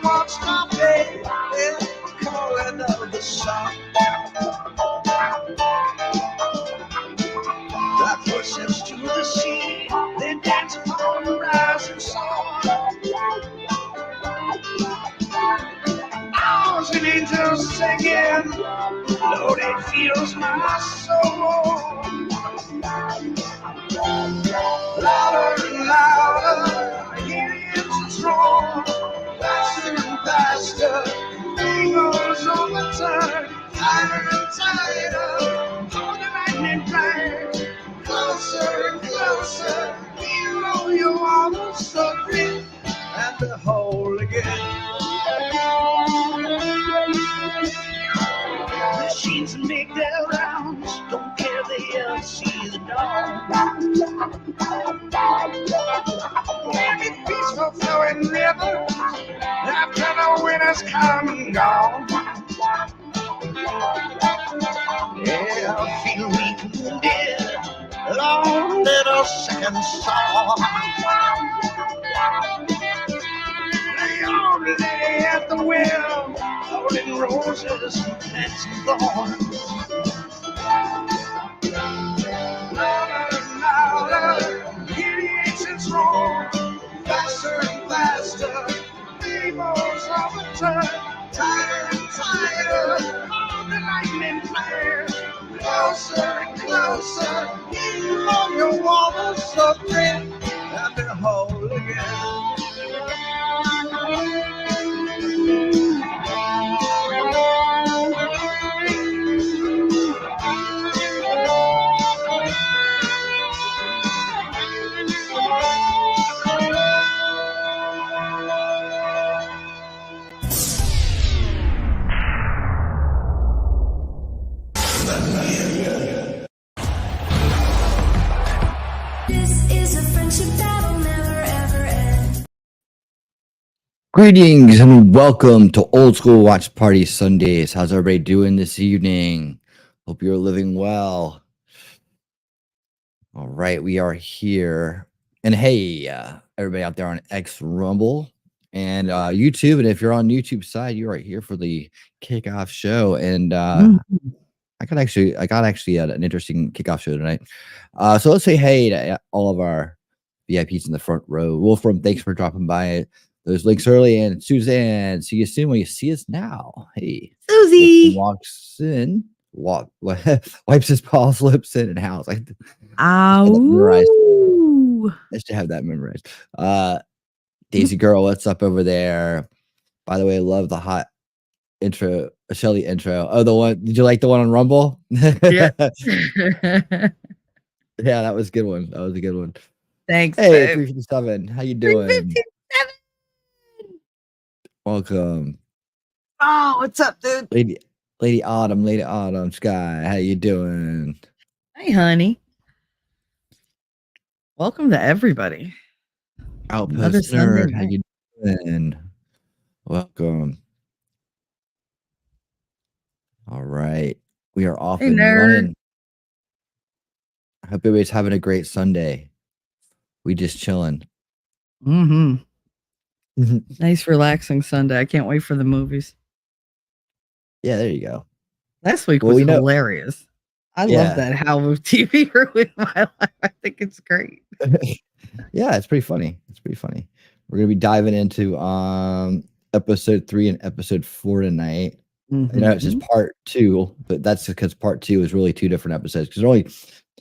to watch my baby calling of the sun. That pushes to the sea, then dance upon the rising sun. Owls and angels singing, Lord, it fills my soul. Louder and louder, here it is and strong. Faster and faster, fingers on the turn. Tighter and tighter, on the lightning flash. Closer and closer, you know you almost so great. And the whole again. Machines make their rounds, don't care they ever see the dawn. Every peaceful flowing river, after the winter's come and gone. Yeah, I feel weak and dead, long little second song. Lay on, lay at the well, holding roses and plants and thorns. Louder and louder, idiots and strong. Faster and faster, people's on the turn. Tighter and tighter, on the lightning flares. Closer and closer, you on your walls so thin. And the whole again. Greetings and welcome to Old School Watch Party Sundays. How's everybody doing this evening? Hope you're living well. All right, we are here. And hey, everybody out there on X Rumble and YouTube. And if you're on YouTube side, you are here for the kickoff show. And I got actually an interesting kickoff show tonight. So let's say hey to all of our VIPs in the front row. Wolfram, thanks for dropping by. Those links early, and Suzanne, see you soon when you see us now. Hey, Susie walks in, wipes his paw, slips in, and howls. I should have that memorized. Daisy girl, what's up over there? By the way, I love the hot intro, Shelly intro. Oh, the one. Did you like the one on Rumble? Yeah. Yeah, that was a good one. That was a good one. Thanks. Hey, 357. How you doing? 357. Welcome. Oh, what's up, dude? Lady Autumn, Sky. How you doing? Hey, honey. Welcome to everybody. Outpost Nerd. How you doing? Welcome. All right. We are off and running. I hope everybody's having a great Sunday. We just chilling. Mm-hmm. Nice, relaxing Sunday. I can't wait for the movies. Yeah, there you go. Last week was hilarious. I love that how TV ruined my life. I think it's great. Yeah, it's pretty funny. We're gonna be diving into episode 3 and episode 4 tonight. Mm-hmm. I know it's just part 2, but that's because part 2 is really 2 different episodes because they're only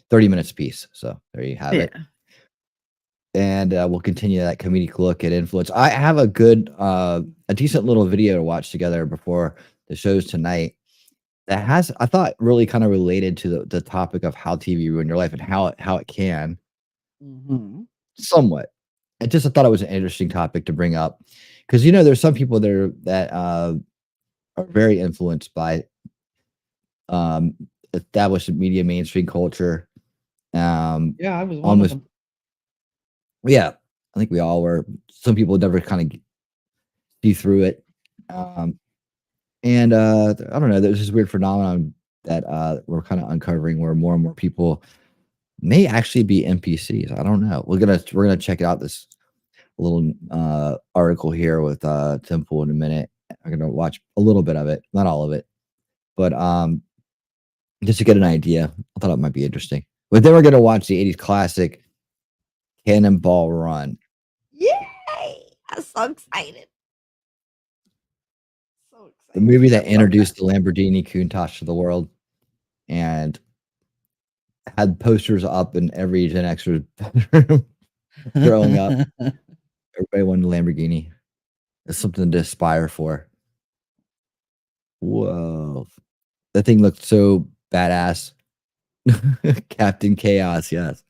30 minutes apiece. So there you have it. And we'll continue that comedic look at influence. I have a decent little video to watch together before the shows tonight that has, I thought, really kind of related to the topic of how TV ruined your life and how it can. Mm-hmm. Somewhat. I thought it was an interesting topic to bring up because there's some people that are very influenced by established media, mainstream culture. I was one of them. Yeah, I think we all were. Some people never kind of see through it. I don't know. There's this weird phenomenon that we're kind of uncovering where more and more people may actually be NPCs. I don't know. We're gonna check it out this little article here with Temple in a minute. I'm gonna watch a little bit of it, not all of it, but just to get an idea. I thought it might be interesting. But then we're gonna watch the '80s classic Cannonball Run. Yay! I'm so excited. So excited. The movie that introduced the Lamborghini Countach to the world and had posters up in every Gen Xer's bedroom growing up. Everybody wanted a Lamborghini. It's something to aspire for. Whoa. That thing looked so badass. Captain Chaos, yes.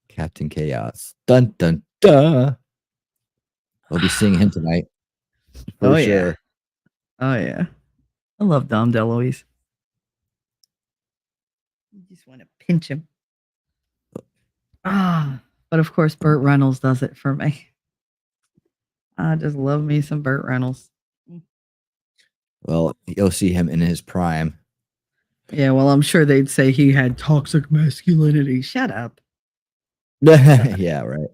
Captain Chaos. Dun dun dun. I'll be seeing him tonight. For sure. Oh yeah. I love Dom DeLuise. You just want to pinch him. But of course Burt Reynolds does it for me. I just love me some Burt Reynolds. Well, you'll see him in his prime. Yeah, well, I'm sure they'd say he had toxic masculinity. Shut up. Yeah, right.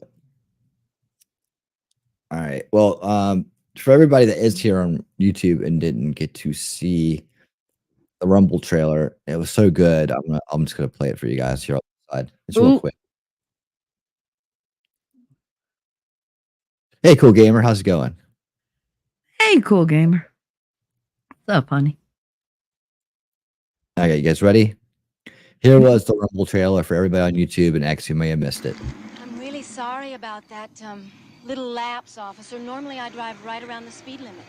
All right. Well, for everybody that is here on YouTube and didn't get to see the Rumble trailer, it was so good. I'm just gonna play it for you guys here on the side. It's real quick. Hey, cool gamer, how's it going? Hey, cool gamer. What's up, honey? Okay, you guys ready? Here was the Rumble trailer for everybody on YouTube and X who may have missed it. I'm really sorry about that little lapse, officer. Normally I drive right around the speed limit.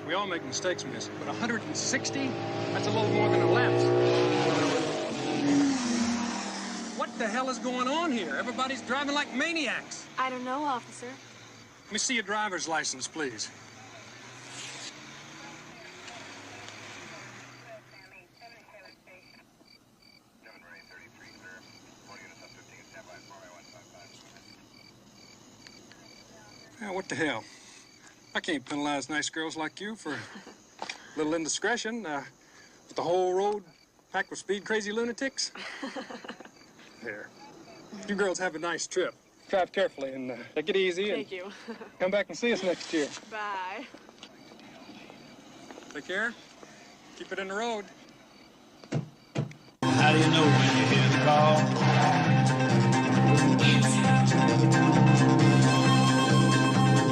We all make mistakes, miss, but 160? That's a little more than a lapse. What the hell is going on here? Everybody's driving like maniacs. I don't know, officer. Let me see your driver's license, please. Yeah, what the hell? I can't penalize nice girls like you for a little indiscretion with the whole road packed with speed-crazy lunatics. There. You girls have a nice trip. Drive carefully and take it easy. Thank you. Come back and see us next year. Bye. Take care. Keep it in the road. How do you know when you hear the call?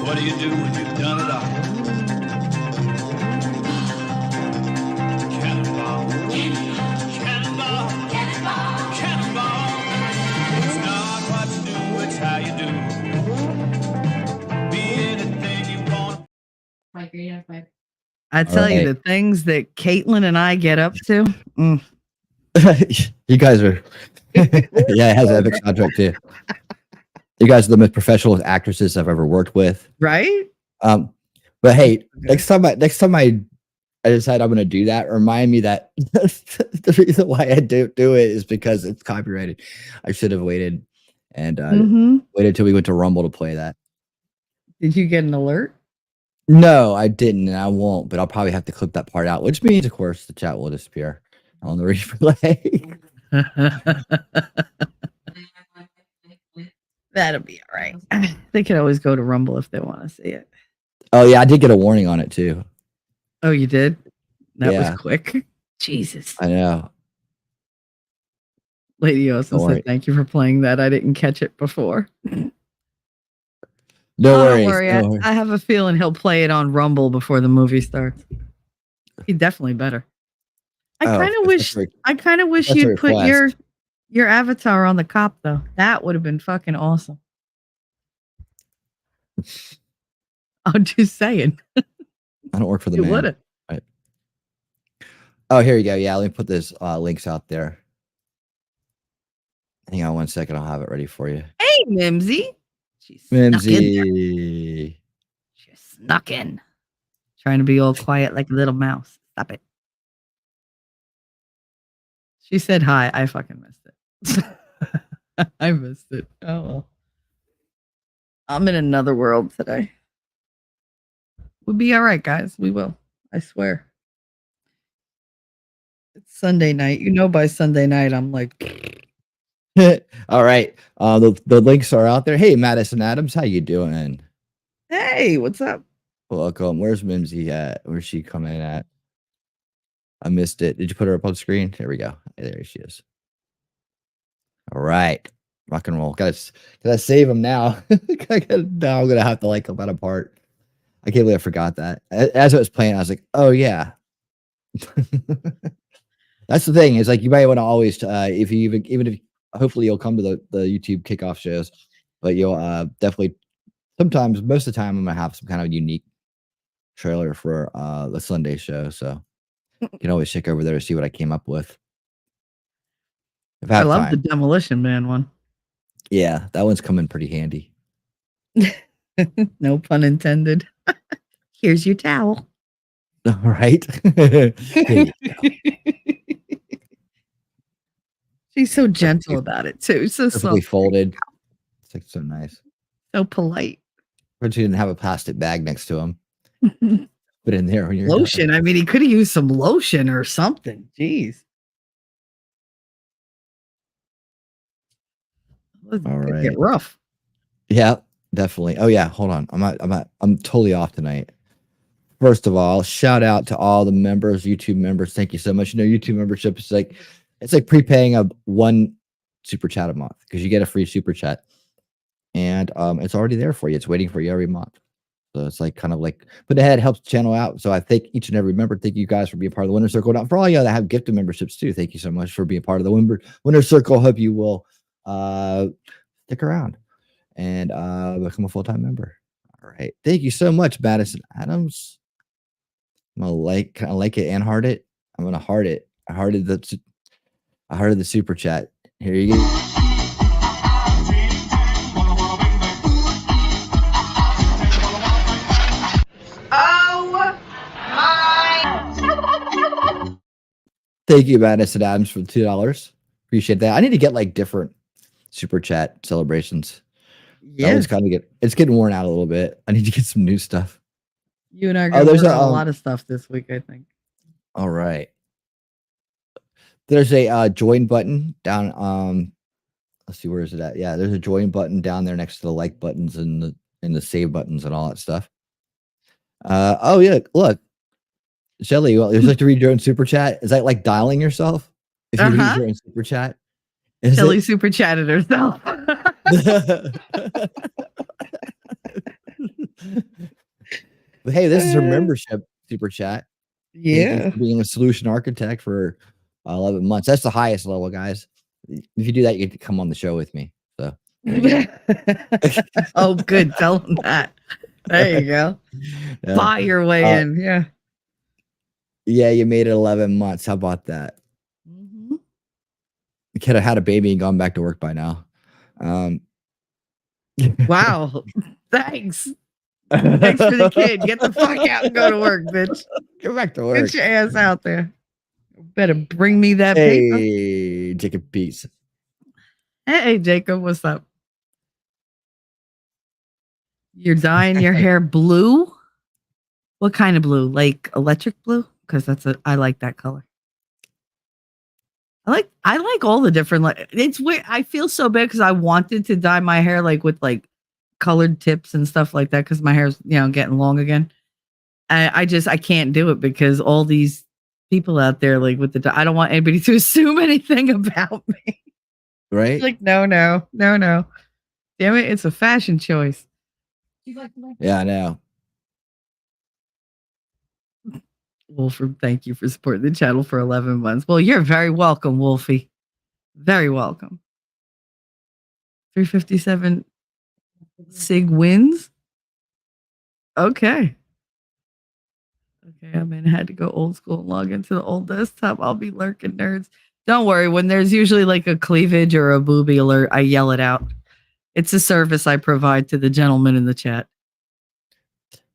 What do you do when you've done it all? Cannonball. Cannonball. Cannonball. Cannonball. It's not what you do, it's how you do. Be anything you want. I tell you, the things that Caitlin and I get up to. You guys are, yeah, it has an epic soundtrack too. You guys are the most professional actresses I've ever worked with. Right? But hey, next time I decide I'm going to do that, remind me that the reason why I do it is because it's copyrighted. I should have waited and waited till we went to Rumble to play that. Did you get an alert? No, I didn't, and I won't. But I'll probably have to clip that part out, which means, of course, the chat will disappear on the replay. That'll be all right. They can always go to Rumble if they want to see it. Oh yeah, I did get a warning on it too. Oh, you did? That was quick. Jesus. I know. Lady Austin said, "Thank you for playing that. I didn't catch it before." Don't worry. I have a feeling he'll play it on Rumble before the movie starts. He definitely better. I kind of wish you'd put your avatar on the cop though. That would have been fucking awesome. I'm just saying. I don't work for the man. Would. Right. Oh, here you go. Yeah, let me put this links out there. Hang on 1 second. I'll have it ready for you. Hey, Mimsy. Mimsy. She snuck in. Trying to be all quiet like a little mouse. Stop it. She said hi. I fucking missed it. I missed it. Oh, well. I'm in another world today. We'll be all right, guys. We will. I swear. It's Sunday night. You know, by Sunday night, I'm like, All right. The links are out there. Hey, Madison Adams, how you doing? Hey, what's up? Welcome. Where's Mimsy at? Where's she coming at? I missed it. Did you put her up on screen? There we go. There she is. All right. Rock and roll. Gotta save them now. Now I'm gonna have to like them out apart. I can't believe I forgot that. As I was playing, I was like, oh yeah. That's the thing, is like you might want to always if you even if hopefully you'll come to the YouTube kickoff shows, but you'll definitely sometimes, most of the time, I'm gonna have some kind of unique trailer for the Sunday show. So you can always check over there to see what I came up with. I love the Demolition Man one. Yeah, that one's coming pretty handy. No pun intended. Here's your towel. All right. She's so gentle about it too. So perfectly folded. It's like so nice. So polite. But you didn't have a plastic bag next to him. Put in there when you're lotion. done. I mean, he could have used some lotion or something. Jeez. All right. Get rough. Yeah, definitely. Oh yeah, hold on. I'm totally off tonight. First of all, shout out to all the members, YouTube members. Thank you so much. You know, YouTube membership is like, it's like prepaying a one super chat a month because you get a free super chat, and it's already there for you. It's waiting for you every month. So it's like kind of like, but it helps the channel out. So I thank each and every member. Thank you guys for being part of the Winner Circle. Now, for all you that have gifted memberships too, thank you so much for being part of the Winner Circle. Hope you will stick around and become a full-time member. All right. Thank you so much, Madison Adams. I'm gonna like it and heart it. I'm gonna heart it. I hearted the super chat. Here you go. Thank you, Madison Adams, for the $2. Appreciate that. I need to get like different super chat celebrations. Yeah, it's getting worn out a little bit. I need to get some new stuff. You and I are going to work on a lot of stuff this week, I think. All right. There's a join button down. Let's see, where is it at? Yeah, there's a join button down there next to the like buttons and the save buttons and all that stuff. Oh yeah, look, Shelly, would you like to read your own super chat? Is that like dialing yourself? If you read your own super chat, Shelly super chatted herself. But hey, this is her membership super chat. Yeah, being a solution architect for 11 months. That's the highest level, guys. If you do that, you get to come on the show with me. So, oh, good. Tell them that. There you go. Yeah. Buy your way in. Yeah. Yeah, you made it 11 months. How about that? Mm-hmm. The kid had a baby and gone back to work by now. Wow. Thanks. Thanks for the kid. Get the fuck out and go to work, bitch. Get back to work. Get your ass out there. Better bring me that paper. Hey, Jacob Peace. Hey, Jacob, what's up? You're dyeing your hair blue? What kind of blue? Like electric blue? Because I like that color. I like all the different, like, it's weird. I feel so bad because I wanted to dye my hair like with like colored tips and stuff like that because my hair's, getting long again. I can't do it because all these people out there, like with I don't want anybody to assume anything about me. Right? Like, no. Damn it, it's a fashion choice. Yeah, I know. Wolford, thank you for supporting the channel for 11 months. Well, you're very welcome, Wolfie. Very welcome. 357 Sig wins. Okay, I mean, I had to go old school and log into the old desktop. I'll be lurking, nerds. Don't worry. When there's usually like a cleavage or a booby alert, I yell it out. It's a service I provide to the gentleman in the chat.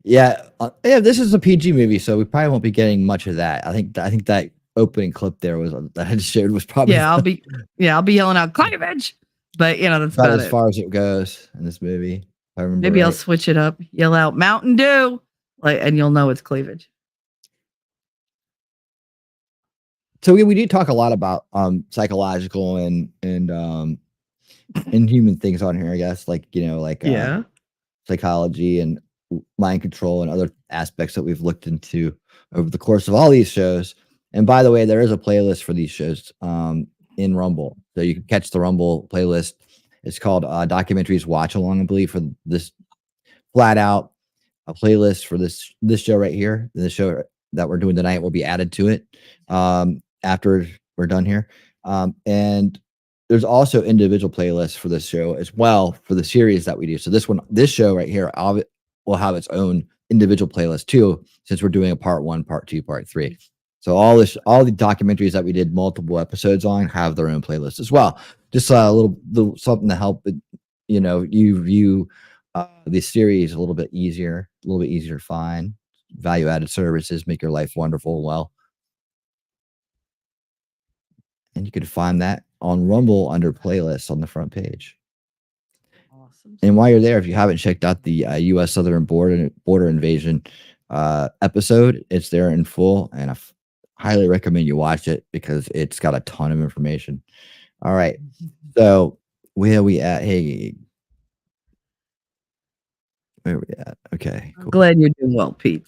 Yeah, this is a PG movie, so we probably won't be getting much of that. I think that opening clip there that I just showed was probably I'll be yelling out cleavage, but that's about as far as it goes in this movie. If I remember. Maybe I'll switch it up. Yell out Mountain Dew, and you'll know it's cleavage. So we do talk a lot about psychological and inhuman things on here, I guess, like, you know, like psychology and mind control and other aspects that we've looked into over the course of all these shows. And by the way, there is a playlist for these shows in Rumble, so you can catch the Rumble playlist. It's called Documentaries Watch Along, I believe, for this flat out a playlist for this show right here. The show that we're doing tonight will be added to it after we're done here. And there's also individual playlists for this show as well for the series that we do. So this show right here will have its own individual playlist too, since we're doing a part 1, part 2, part 3. So all the documentaries that we did multiple episodes on have their own playlist as well. Just a little something to help, you know, you view the series a little bit easier to find. Value added services make your life wonderful. Well, and you can find that on Rumble under playlists on the front page. Awesome. And while you're there, if you haven't checked out the U.S. Southern border invasion episode, it's there in full, and I highly recommend you watch it because it's got a ton of information. All right, so where are we at? Hey, where are we at? Okay, cool. Glad you're doing well, Pete.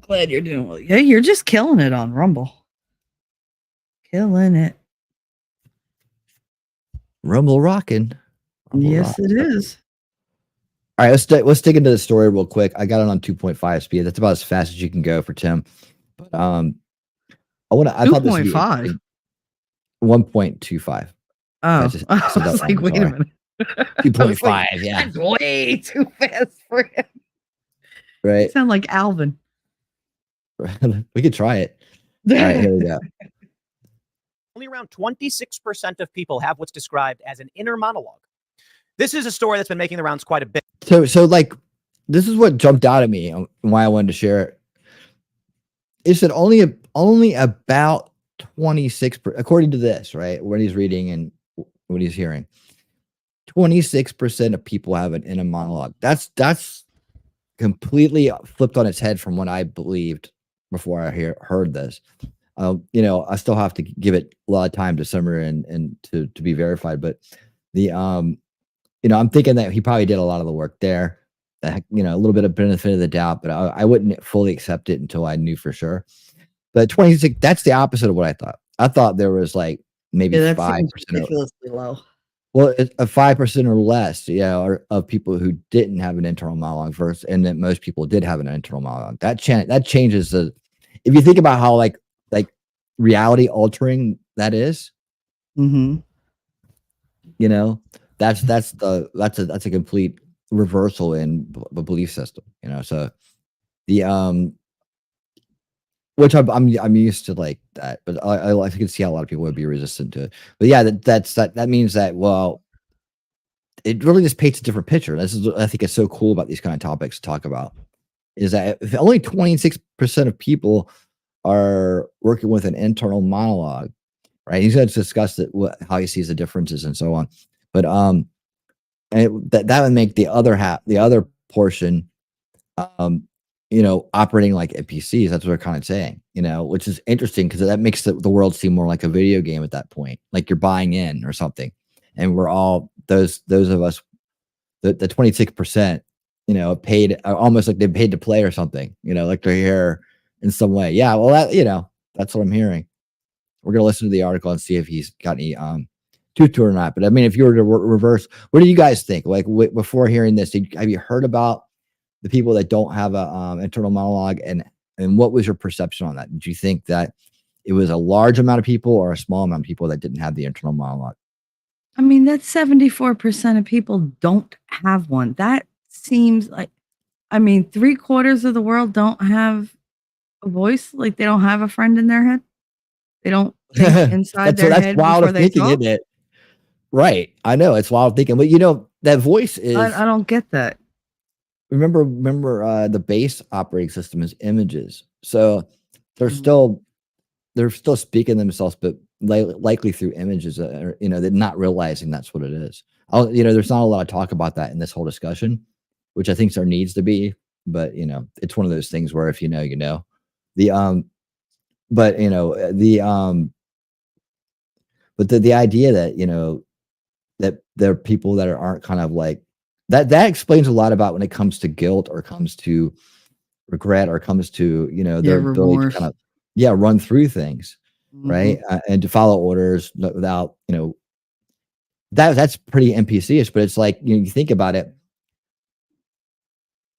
Glad you're doing well. Yeah, you're just killing it on Rumble. Killing it. Rumble rocking. Yes, it is. All right, let's dig into the story real quick. I got it on 2.5 speed. That's about as fast as you can go for Tim. But I thought this would be 2.5. 1.25. Oh, I was like, wait a minute. 2.5, like, yeah. That's way too fast for him. Right. You sound like Alvin. We could try it. All right, here we go. Only around 26% of people have what's described as an inner monologue. This is a story that's been making the rounds quite a bit. So like, this is what jumped out at me and why I wanted to share it. It said only about 26%, according to this, right? What he's reading and what he's hearing. 26% of people have an inner monologue. That's completely flipped on its head from what I believed before I heard this. You know, I still have to give it a lot of time to simmer and to be verified, but the you know, I'm thinking that he probably did a lot of the work there. You know, a little bit of benefit of the doubt, but I wouldn't fully accept it until I knew for sure. But 26, that's the opposite of what I thought. I thought there was like maybe 5% ridiculously low. Well, a 5% or less, of people who didn't have an internal monologue first, and that most people did have an internal monologue. That changes the. If you think about how like reality altering that is, mm-hmm. You know, that's a complete reversal in the belief system. You know, so the which I'm used to like that, but I can see how a lot of people would be resistant to it. But yeah, that means that, well, it really just paints a different picture. This is what I think is so cool about these kind of topics to talk about, is that if only 26% of people are working with an internal monologue, right? He's going to discuss it, how he sees the differences and so on. But that would make the other portion, operating like NPCs. That's what we're kind of saying, which is interesting because that makes the world seem more like a video game at that point, like you're buying in or something. And we're all those of us, the 26%, paid, almost like they paid to play or something, like they're here in some way. Yeah, well, that's what I'm hearing. We're gonna listen to the article and see if he's got any tutor or not. But I mean, if you were to reverse, what do you guys think? Like before hearing this, have you heard about the people that don't have a internal monologue, and what was your perception on that? Did you think that it was a large amount of people or a small amount of people that didn't have the internal monologue? I mean, that's 74% of people don't have one. That seems like, 3/4 of the world don't have a voice. Like they don't have a friend in their head. They don't think inside their head before they talk. Isn't it? Right. I know it's wild thinking, but that voice is. I don't get that. Remember, the base operating system is images, so they're still speaking themselves, but likely through images. They're not realizing that's what it is. There's not a lot of talk about that in this whole discussion, which I think there needs to be. But it's one of those things where if you know, you know. But the idea that, you know, that there are people that aren't kind of like that explains a lot about when it comes to guilt or comes to regret or comes to, you know, their ability to kind of run through things, right? And to follow orders without, you know, that's pretty NPC-ish, but it's like, you know, you think about it,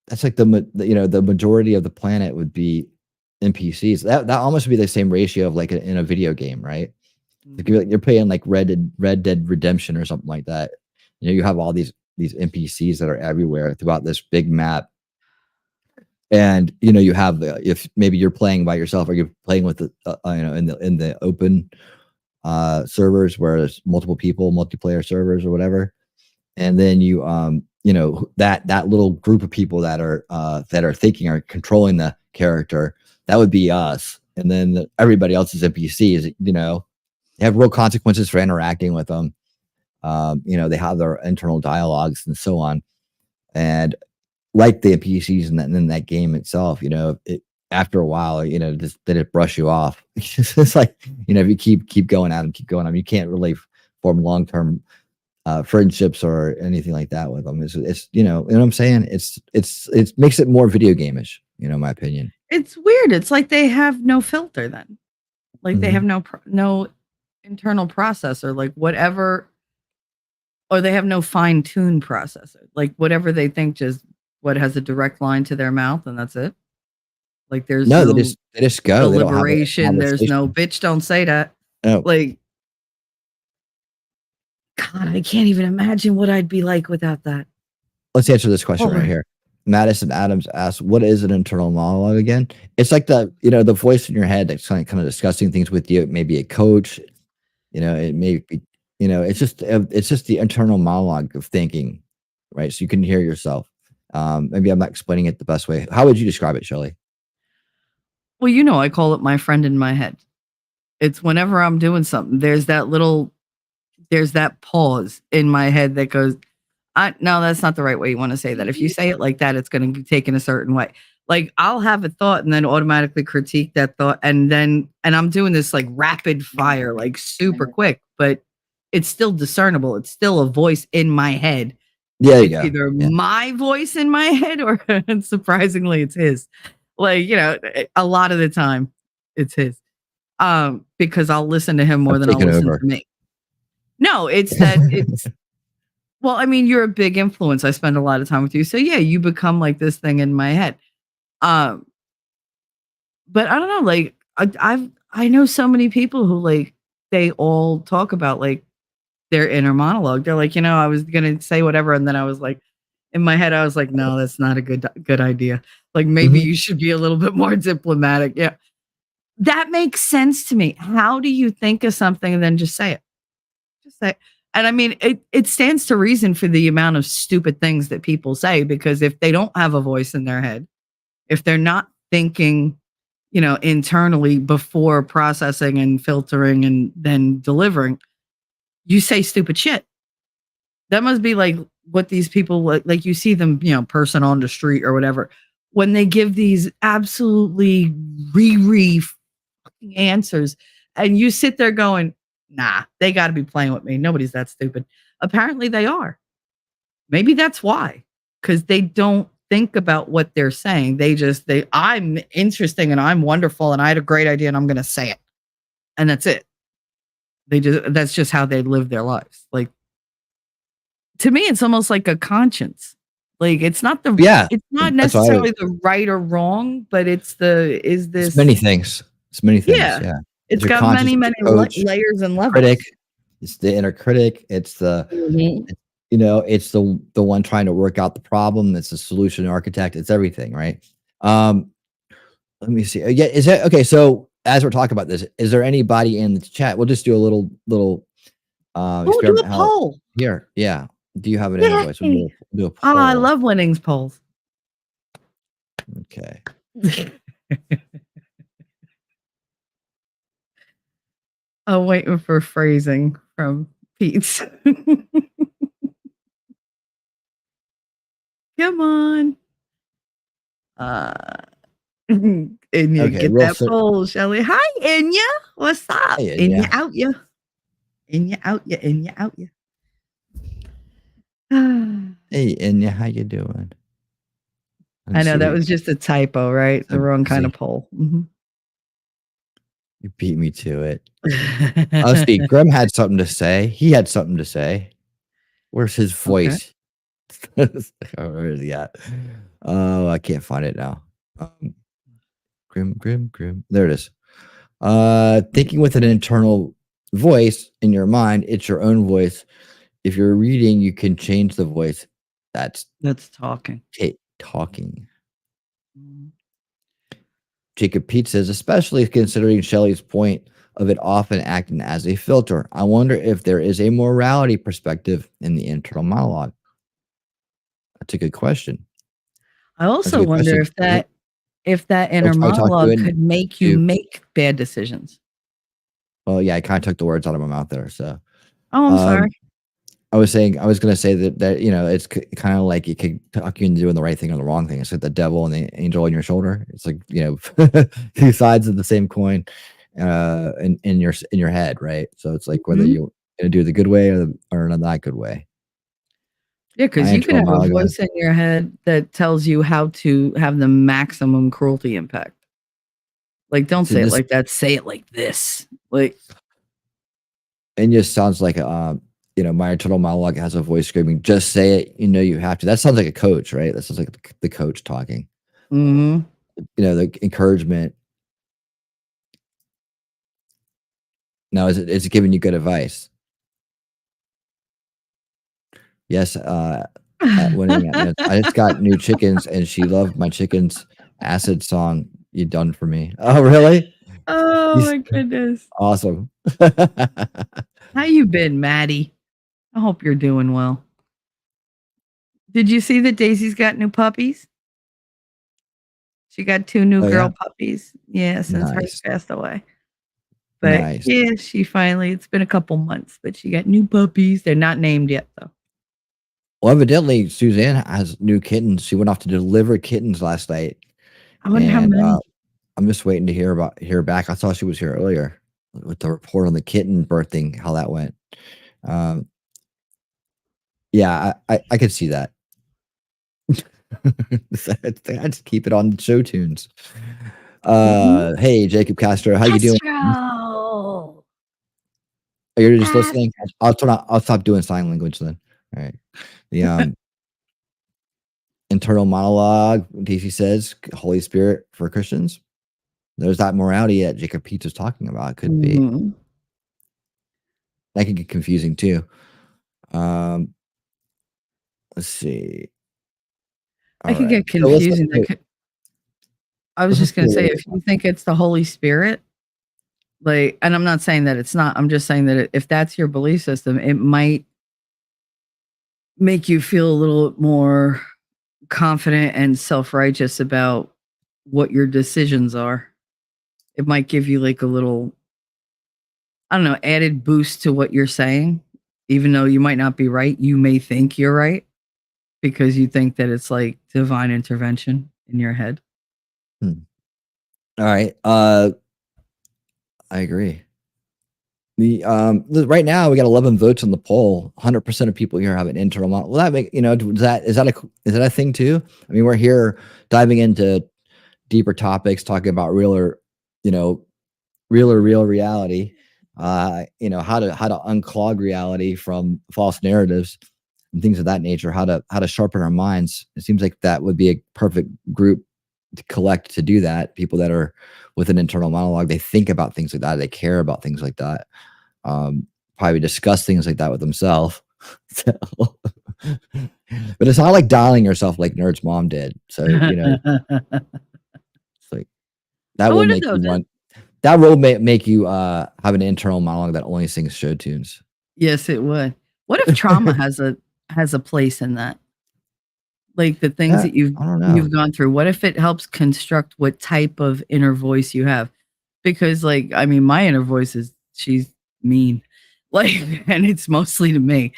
that's like you know, the majority of the planet would be NPCs. That almost would be the same ratio of like in a video game, right? Like you're playing like Red Dead Redemption or something like that. You know, you have all these NPCs that are everywhere throughout this big map. And, you know, you have if maybe you're playing by yourself or you're playing with the, you know, in the open servers where there's multiple people, multiplayer servers or whatever. And then you know, that little group of people that are thinking or controlling the character, that would be us. And then everybody else is NPCs, you know, they have real consequences for interacting with them. You know, they have their internal dialogues and so on. And like the NPCs in that game itself, you know, after a while, you know, just let it brush you off. It's like, you know, if you keep going at them, you can't really form long-term friendships or anything like that with them. It's you know what I'm saying? It makes it more video game-ish, you know, in my opinion. It's weird. It's like they have no filter then. Like they have no internal processor, like whatever, or they have no fine-tuned processor. Like whatever they think just what has a direct line to their mouth and that's it. Like there's no they just go. Deliberation. There's no bitch, don't say that. No. Like, God, I can't even imagine what I'd be like without that. Let's answer this question right here. Madison Adams asks, what is an internal monologue again? It's like the, you know, the voice in your head that's kind of discussing things with you. It may be a coach, you know, it may be, you know, it's just the internal monologue of thinking, right? So you can hear yourself. Maybe I'm not explaining it the best way. How would you describe it, Shelley? Well, you know, I call it my friend in my head. It's whenever I'm doing something, there's that pause in my head that goes, no, that's not the right way you want to say that. If you say it like that, it's going to be taken a certain way. Like I'll have a thought and then automatically critique that thought. And I'm doing this like rapid fire, like super quick, but it's still discernible. It's still a voice in my head. Yeah, it's either my voice in my head or surprisingly it's his. Like, you know, a lot of the time it's his. Because I'll listen to him more than I'll listen to me. No, it's that it's well, I mean, you're a big influence. I spend a lot of time with you. So yeah, you become like this thing in my head. But I don't know, like I know so many people who like they all talk about like their inner monologue. They're like, you know, I was gonna say whatever, and then I was like, in my head, I was like, no, that's not a good idea. Like maybe you should be a little bit more diplomatic. Yeah. That makes sense to me. How do you think of something and then just say it? Just say it. And I mean, it stands to reason for the amount of stupid things that people say, because if they don't have a voice in their head, if they're not thinking, you know, internally before processing and filtering and then delivering, you say stupid shit. That must be like what these people like you see them, you know, person on the street or whatever, when they give these absolutely fucking answers and you sit there going, nah, they got to be playing with me. Nobody's that stupid. Apparently they are. Maybe that's why, because they don't think about what they're saying. I'm interesting and I'm wonderful and I had a great idea and I'm going to say it. And that's it. That's just how they live their lives. Like, to me, it's almost like a conscience. Like it's not it's not necessarily the right or wrong, but it's many things. It's many things. Yeah. It's got many layers and levels. Critic, it's the inner critic. It's the, you know, it's the one trying to work out the problem. It's the solution architect. It's everything, right? Let me see. Yeah, is that okay? So as we're talking about this, is there anybody in the chat? We'll just do a little do a poll here. Yeah. Do you have an invoice? We'll do a poll. Oh, I love winnings polls. Okay. I'm waiting for phrasing from Pete. Come on. Inya, get that poll, Shelley. Hi, Inya. What's up? Hi, Inya out ya. In you, out you, in you, out you. Hey, Inya, how you doing? I know that was just a typo, right? The wrong kind of poll. Mm-hmm. You beat me to it. Oh, see, Grim had something to say. He had something to say. Where's his voice? Okay. Where is he at? Oh, I can't find it now. Grim. There it is. Thinking with an internal voice in your mind, it's your own voice. If you're reading, you can change the voice. That's talking. Talking. Jacob Pete says, especially considering Shelley's point of it often acting as a filter. I wonder if there is a morality perspective in the internal monologue. That's a good question. I also wonder if that inner monologue could make you make bad decisions. Well, yeah, I kind of took the words out of my mouth there. So, I'm sorry. I was going to say that it's kind of like it could talk you into doing the right thing or the wrong thing. It's like the devil and the angel on your shoulder. It's like, two sides of the same coin, in your head, right? So it's like whether you're going to do the good way or not good way. Yeah, because you can have a voice in your head that tells you how to have the maximum cruelty impact. Like, don't say it like that. Say it like this. Like, it just sounds like my internal monologue has a voice screaming, just say it, you have to. That sounds like a coach, right? That sounds like the coach talking. Mm-hmm. The encouragement. Now, is it giving you good advice? Yes. I just got new chickens, and she loved my chickens. Acid song, you done for me. Oh, really? Oh, my goodness. Awesome. How you been, Maddie? I hope you're doing well. Did you see that Daisy's got new puppies? She got 2 new girl puppies. Yeah, since hers passed away. But yeah, it's been a couple months, but she got new puppies. They're not named yet, though. Well, evidently, Suzanne has new kittens. She went off to deliver kittens last night. I wonder how many. I'm just waiting to hear back. I thought she was here earlier with the report on the kitten birthing, how that went. Yeah, I could see that. I just keep it on show tunes. Hey, Jacob Castro, how you doing? Oh, you're just listening? I'll stop doing sign language then. All right. The internal monologue, DC says, Holy Spirit for Christians. There's that morality that Jacob Pete is talking about. It could be. That could get confusing too. Let's see. That could get confusing. I was just going to say, if you think it's the Holy Spirit, and I'm not saying that it's not, I'm just saying that if that's your belief system, it might make you feel a little more confident and self-righteous about what your decisions are. It might give you like a little, I don't know, added boost to what you're saying. Even though you might not be right, you may think you're right because you think that it's like divine intervention in your head. All right. I agree. Right now we got 11 votes on the poll. 100% of people here have an internal monologue. Will that make, is that a thing too? I mean, we're here diving into deeper topics, talking about real reality. How to unclog reality from false narratives and things of that nature. How to sharpen our minds. It seems like that would be a perfect group to collect to do that. People that are with an internal monologue, they think about things like that. They care about things like that. Probably discuss things like that with themselves. But it's not like dialing yourself like Nerd's mom did. So it's like that will make you want. That will make you have an internal monologue that only sings show tunes. Yes, it would. What if trauma has a place in that? Like the things that you've gone through. What if it helps construct what type of inner voice you have? Because my inner voice she's mean, and it's mostly to me.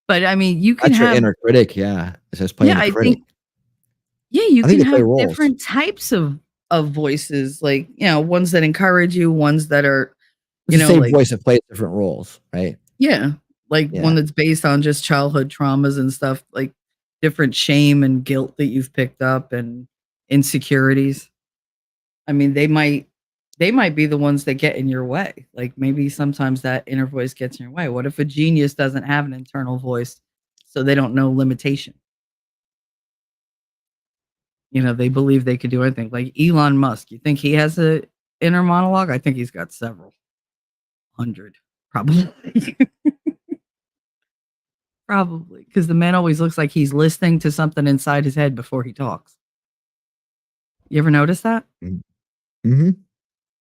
But you can have your inner critic. Yeah, it's just playing the critic. You can have different types of voices, ones that encourage you, ones that are the same voice that plays different roles, right? Yeah. Like one that's based on just childhood traumas and stuff, like different shame and guilt that you've picked up and insecurities. I mean, they might be the ones that get in your way. Like maybe sometimes that inner voice gets in your way. What if a genius doesn't have an internal voice, so they don't know limitation? You know, they believe they could do anything. Like Elon Musk, you think he has a inner monologue? I think he's got several hundred, probably. Probably, because the man always looks like he's listening to something inside his head before he talks. You ever notice that? Mm-hmm.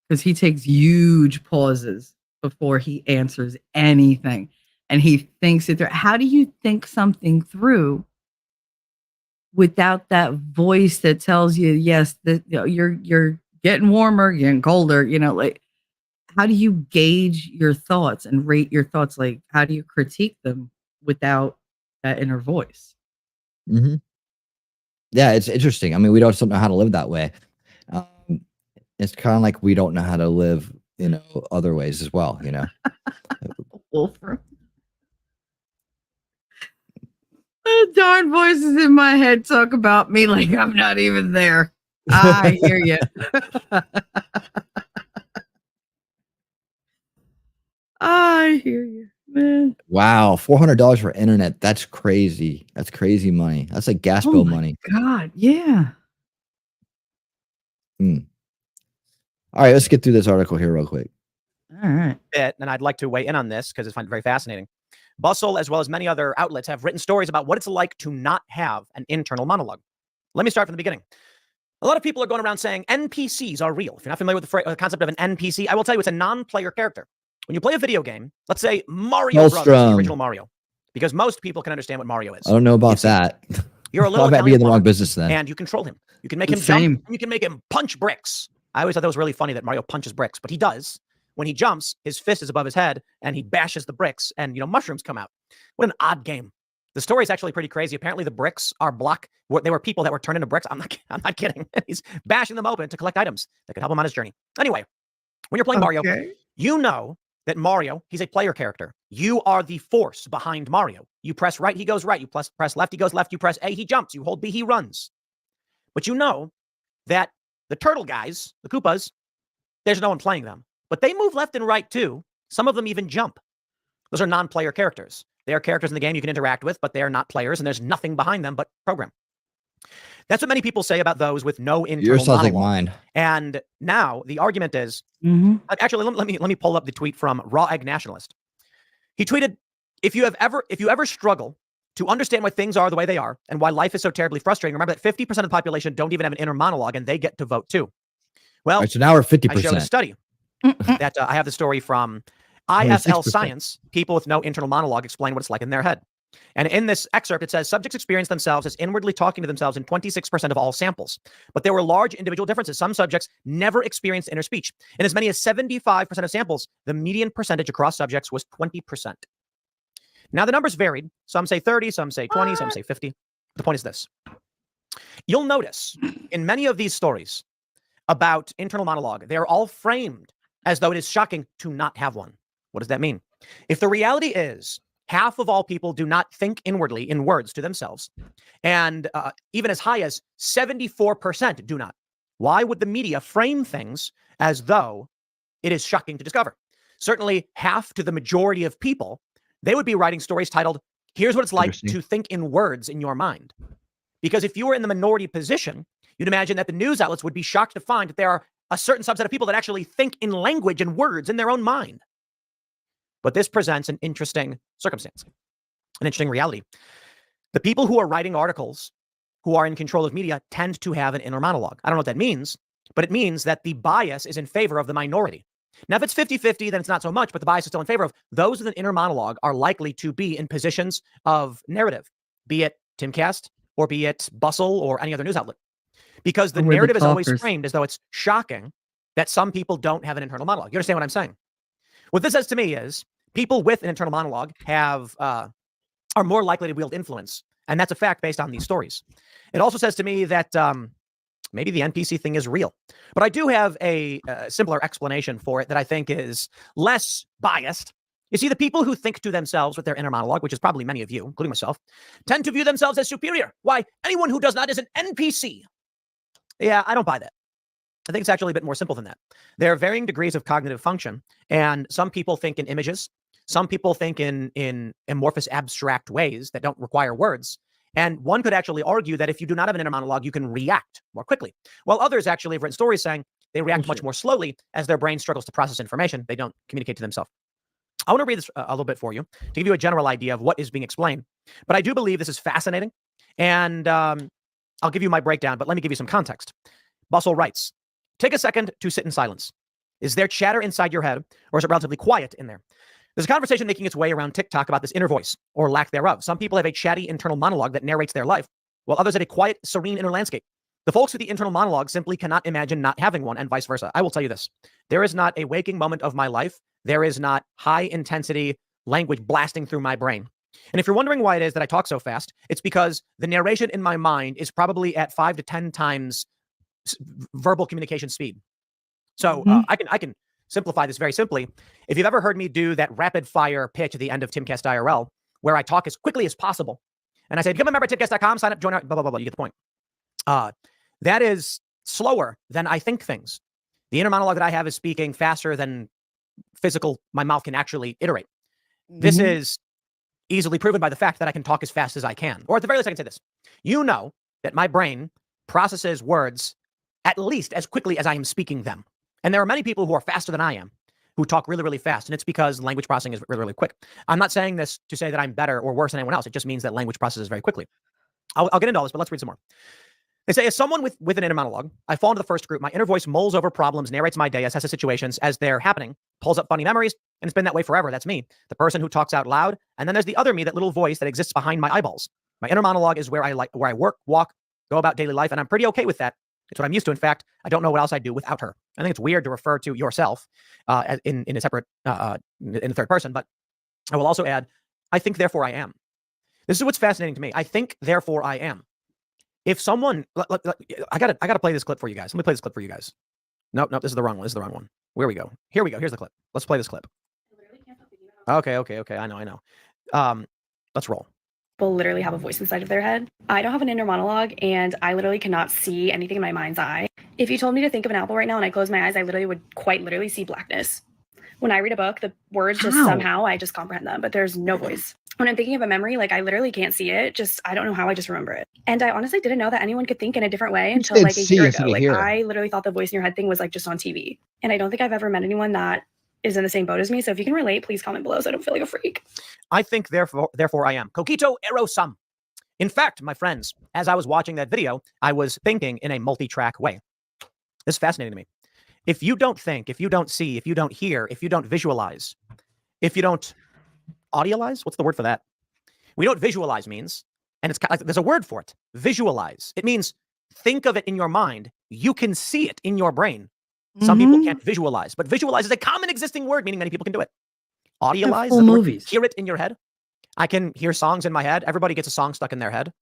Because he takes huge pauses before he answers anything, and he thinks it through. How do you think something through without that voice that tells you, yes, that you're getting warmer, getting colder? You know, like how do you gauge your thoughts and rate your thoughts? Like how do you critique them without that inner voice? Mm-hmm. Yeah, it's interesting. I mean, we don't know how to live that way. It's kind of like we don't know how to live, you know, other ways as well, you know. Wolfram. The darn voices in my head talk about me like I'm not even there. I hear you. I hear you, man. Wow, $400 for internet. That's crazy. That's crazy money. That's like gas bill money. God, yeah. All right, let's get through this article here real quick. All right. And I'd like to weigh in on this because I find it very fascinating. Bustle, as well as many other outlets, have written stories about what it's like to not have an internal monologue. Let me start from the beginning. A lot of people are going around saying NPCs are real. If you're not familiar with the concept of an NPC, I will tell you it's a non-player character. When you play a video game, let's say Mario Brothers, the original Mario, because most people can understand what Mario is. I don't know about that. You're a little I might be in the wrong business then. And you control him. You can make him jump, and you can make him punch bricks. I always thought that was really funny that Mario punches bricks, but he does. When he jumps, his fist is above his head, and he bashes the bricks, and, you know, mushrooms come out. What an odd game. The story is actually pretty crazy. Apparently, the bricks are they were people that were turned into bricks. I'm not kidding. He's bashing them open to collect items that could help him on his journey. Anyway, when you're playing Mario, you know that Mario, he's a player character. You are the force behind Mario. You press right, he goes right. You press left, he goes left. You press A, he jumps. You hold B, he runs. But you know that the turtle guys, the Koopas, there's no one playing them. But they move left and right too. Some of them even jump. Those are non-player characters. They are characters in the game you can interact with, but they are not players, and there's nothing behind them but program. That's what many people say about those with no internal monologue. Like mine. And now the argument is, actually, let me pull up the tweet from Raw Egg Nationalist. He tweeted, if you ever struggle to understand why things are the way they are and why life is so terribly frustrating, remember that 50% of the population don't even have an inner monologue, and they get to vote too. Well, right, so now we're 50%. I showed a study that I have the story from ISL Science. People with no internal monologue explain what it's like in their head. And in this excerpt, it says subjects experience themselves as inwardly talking to themselves in 26% of all samples. But there were large individual differences. Some subjects never experienced inner speech. In as many as 75% of samples, the median percentage across subjects was 20%. Now, the numbers varied. Some say 30, some say 20, some say 50. The point is this. You'll notice in many of these stories about internal monologue, they're all framed as though it is shocking to not have one. What does that mean? If the reality is half of all people do not think inwardly in words to themselves, and even as high as 74% do not, why would the media frame things as though it is shocking to discover? Certainly half to the majority of people, they would be writing stories titled, here's what it's like to think in words in your mind. Because if you were in the minority position, you'd imagine that the news outlets would be shocked to find that there are a certain subset of people that actually think in language and words in their own mind. But this presents an interesting circumstance, an interesting reality. The people who are writing articles, who are in control of media, tend to have an inner monologue. I don't know what that means, but it means that the bias is in favor of the minority. Now, if it's 50-50, then it's not so much, but the bias is still in favor of those with an inner monologue are likely to be in positions of narrative, be it Timcast or be it Bustle or any other news outlet. Because the narrative is always framed as though it's shocking that some people don't have an internal monologue. You understand what I'm saying? What this says to me is people with an internal monologue are more likely to wield influence. And that's a fact based on these stories. It also says to me that maybe the NPC thing is real. But I do have a simpler explanation for it that I think is less biased You see, the people who think to themselves with their inner monologue, which is probably many of you, including myself, tend to view themselves as superior. Why? Anyone who does not is an NPC. Yeah, I don't buy that. I think it's actually a bit more simple than that. There are varying degrees of cognitive function, and some people think in images. Some people think in amorphous, abstract ways that don't require words. And one could actually argue that if you do not have an inner monologue, you can react more quickly. While others actually have written stories saying they react much more slowly as their brain struggles to process information. They don't communicate to themselves. I want to read this a little bit for you to give you a general idea of what is being explained. But I do believe this is fascinating. And I'll give you my breakdown, but let me give you some context. Bustle writes, take a second to sit in silence. Is there chatter inside your head, or is it relatively quiet in there? There's a conversation making its way around TikTok about this inner voice, or lack thereof. Some people have a chatty internal monologue that narrates their life, while others have a quiet, serene inner landscape. The folks with the internal monologue simply cannot imagine not having one, and vice versa. I will tell you this. There is not a waking moment of my life. There is not high-intensity language blasting through my brain. And if you're wondering why it is that I talk so fast, it's because the narration in my mind is probably at 5 to 10 times verbal communication speed. So I can simplify this very simply. If you've ever heard me do that rapid fire pitch at the end of Timcast IRL, where I talk as quickly as possible, and I say, become a member at timcast.com, sign up, join our, blah, blah, blah, blah, you get the point. That is slower than I think things. The inner monologue that I have is speaking faster than my mouth can actually iterate. This is easily proven by the fact that I can talk as fast as I can. Or at the very least, I can say this. You know that my brain processes words at least as quickly as I am speaking them. And there are many people who are faster than I am, who talk really, really fast. And it's because language processing is really, really quick. I'm not saying this to say that I'm better or worse than anyone else. It just means that language processes very quickly. I'll get into all this, but let's read some more. They say, as someone with an inner monologue, I fall into the first group. My inner voice mulls over problems, narrates my day, assesses situations as they're happening, pulls up funny memories, and it's been that way forever. That's me, the person who talks out loud. And then there's the other me, that little voice that exists behind my eyeballs. My inner monologue is where I work, walk, go about daily life, and I'm pretty okay with that. It's what I'm used to. In fact, I don't know what else I'd do without her. I think it's weird to refer to yourself in a separate, in the third person, but I will also add, I think, therefore I am. This is what's fascinating to me. I think, therefore I am. If someone, I gotta play this clip for you guys. Let me play this clip for you guys. Nope, this is the wrong one. This is the wrong one. Where we go? Here we go. Here's the clip. Let's play this clip. Okay. I know. Let's roll. People literally have a voice inside of their head. I don't have an inner monologue, and I literally cannot see anything in my mind's eye. If you told me to think of an apple right now and I close my eyes, I literally would quite literally see blackness. When I read a book, the words just somehow, I just comprehend them, but there's no voice. When I'm thinking of a memory, like I literally can't see it. I don't know how, I just remember it. And I honestly didn't know that anyone could think in a different way until like a year ago. Like I literally thought the voice in your head thing was like just on TV. And I don't think I've ever met anyone that is in the same boat as me. So if you can relate, please comment below so I don't feel like a freak. I think, therefore I am. Coquito ero sum. In fact, my friends, as I was watching that video, I was thinking in a multi-track way. This is fascinating to me. If you don't think, if you don't see, if you don't hear, if you don't visualize, if you don't audialize, what's the word for that? We know what visualize means, and it's there's a word for it. Visualize. It means think of it in your mind. You can see it in your brain. Some people can't visualize, but visualize is a common existing word, meaning many people can do it. Audialize, full movies. Hear it in your head. I can hear songs in my head. Everybody gets a song stuck in their head.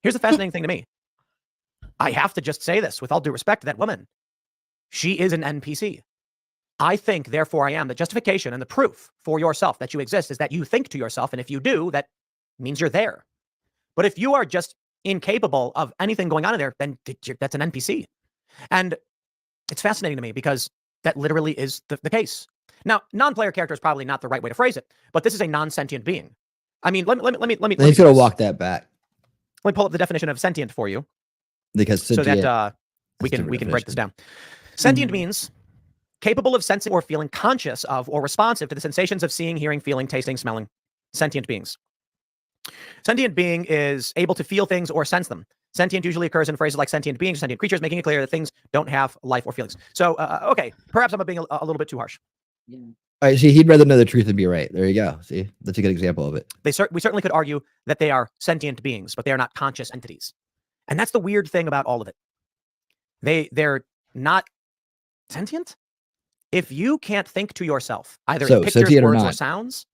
Here's the fascinating thing to me. I have to just say this with all due respect to that woman. She is an NPC. I think, therefore I am. The justification and the proof for yourself that you exist is that you think to yourself. And if you do, that means you're there. But if you are just incapable of anything going on in there, then that's an NPC. And it's fascinating to me because that literally is the case. Now, non-player character is probably not the right way to phrase it, but this is a non-sentient being. I mean, let me. He's gonna walk that back. Let me pull up the definition of sentient for you, because so that we can break this down. Sentient means capable of sensing or feeling, conscious of or responsive to the sensations of seeing, hearing, feeling, tasting, smelling. Sentient beings. Sentient being is able to feel things or sense them. Sentient usually occurs in phrases like sentient beings, sentient creatures, making it clear that things don't have life or feelings. So, okay, perhaps I'm being a little bit too harsh. Yeah. All right, see, he'd rather know the truth than be right. There you go. See, that's a good example of it. We certainly could argue that they are sentient beings, but they are not conscious entities. And that's the weird thing about all of it. They're not sentient. If you can't think to yourself, either in pictures, words, or sounds,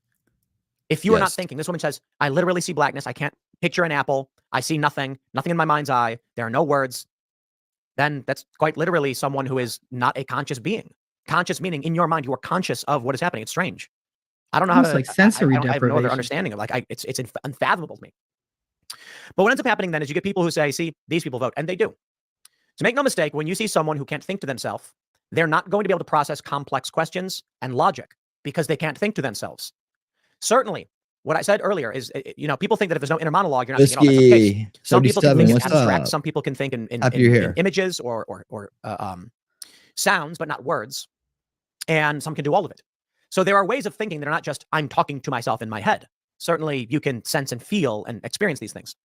if you are not thinking, this woman says, I literally see blackness. I can't picture an apple. I see nothing in my mind's eye. There are no words. Then that's quite literally someone who is not a conscious being. Conscious meaning in your mind, you are conscious of what is happening. It's strange. I don't know how to, like sensory I have no other deprivation. understanding of it's unfathomable to me. But what ends up happening then is you get people who say, see, these people vote, and they do. So make no mistake, when you see someone who can't think to themselves, they're not going to be able to process complex questions and logic because they can't think to themselves. Certainly, what I said earlier is, people think that if there's no inner monologue, you're not thinking, oh, that's not the case. Some people can think in abstract, some people can think in images or sounds, but not words. And some can do all of it. So there are ways of thinking that are not just, I'm talking to myself in my head. Certainly, you can sense and feel and experience these things.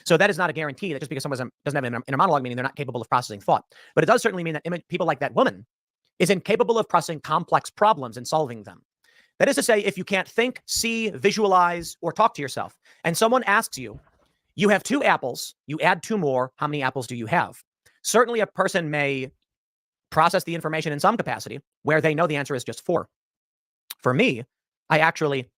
So that is not a guarantee that just because someone doesn't have an inner monologue, meaning they're not capable of processing thought. But it does certainly mean that people like that woman is incapable of processing complex problems and solving them. That is to say, if you can't think, see, visualize, or talk to yourself, and someone asks you, you have 2 apples, you add 2 more, how many apples do you have? Certainly a person may process the information in some capacity where they know the answer is just 4. For me, I actually